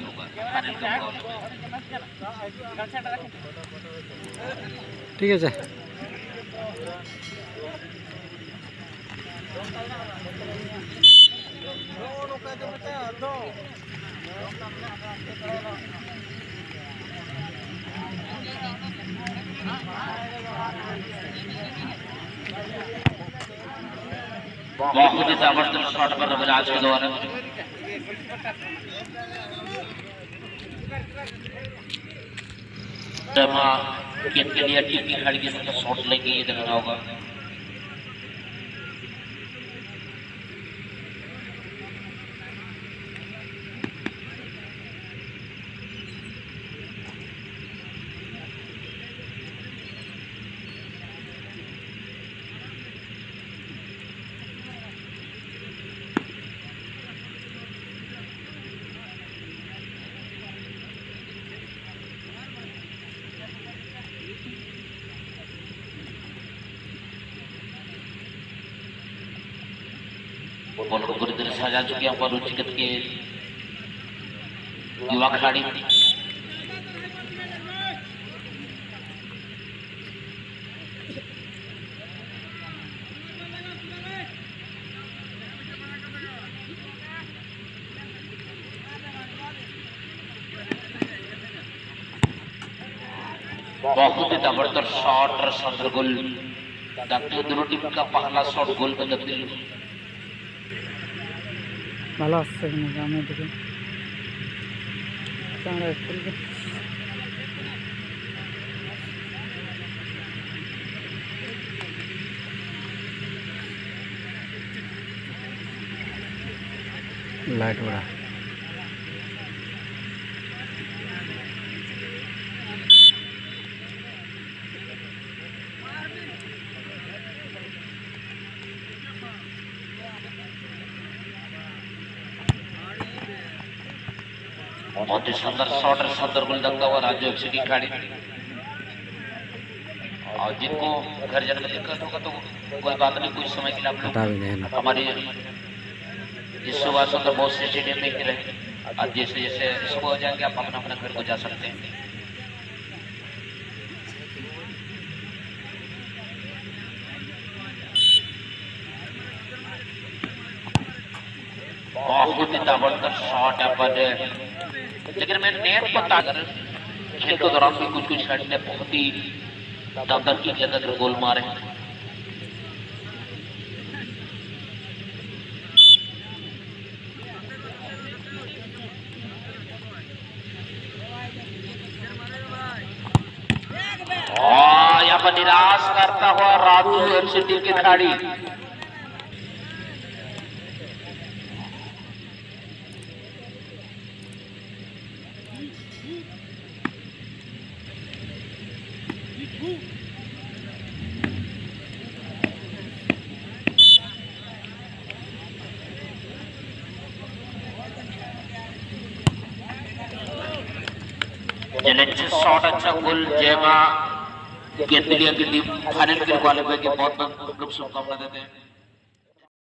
होगा फाइनल का मुकाबला। ठीक है सर। बहुत ही जबरदस्त शॉट पर रविराज के द्वारा के लिए टीपी खड़ी के साथ शॉट लेंगे, ये देखना होगा। बॉल को पूरी तरह सजा चुके हैं पर रुचिकत के युवा खिलाड़ी। बहुत ही जबरदस्त शॉट और सदर गोल, दोनों टीम का पहला शॉट गोल में तब्दील। ভালো আসছে কিন্তু আমি দেখি ক্যামেরা খুলবে। लाइट बड़ा बहुत ही सुंदर शॉट और सुंदर गोल लगता हुआ राजू एफसी की खिलाड़ी। और जिनको घर जाने में दिक्कत होगा तो कोई बात नहीं, कुछ समय के लिए आप लोग हमारे इस सुबह सुंदर बहुत से स्टेडियम में ही रहे। आज जैसे जैसे सुबह हो जाएंगे आप अपना अपना घर को जा सकते हैं। बहुत ही जबरदस्त शॉट है पर लेकिन मैं नेट को ताकर खेल के दौरान भी कुछ कुछ खिलाड़ी ने बहुत ही दमदार की जगह गोल मारे। और यहाँ पर निराश करता हुआ राजू एफसी टीम के खिलाड़ी। शॉट अच्छा गोल जयमा गेंद लिया की टीम फाइनल के क्वालिफाई की बहुत बहुत शुभकामना देते हैं।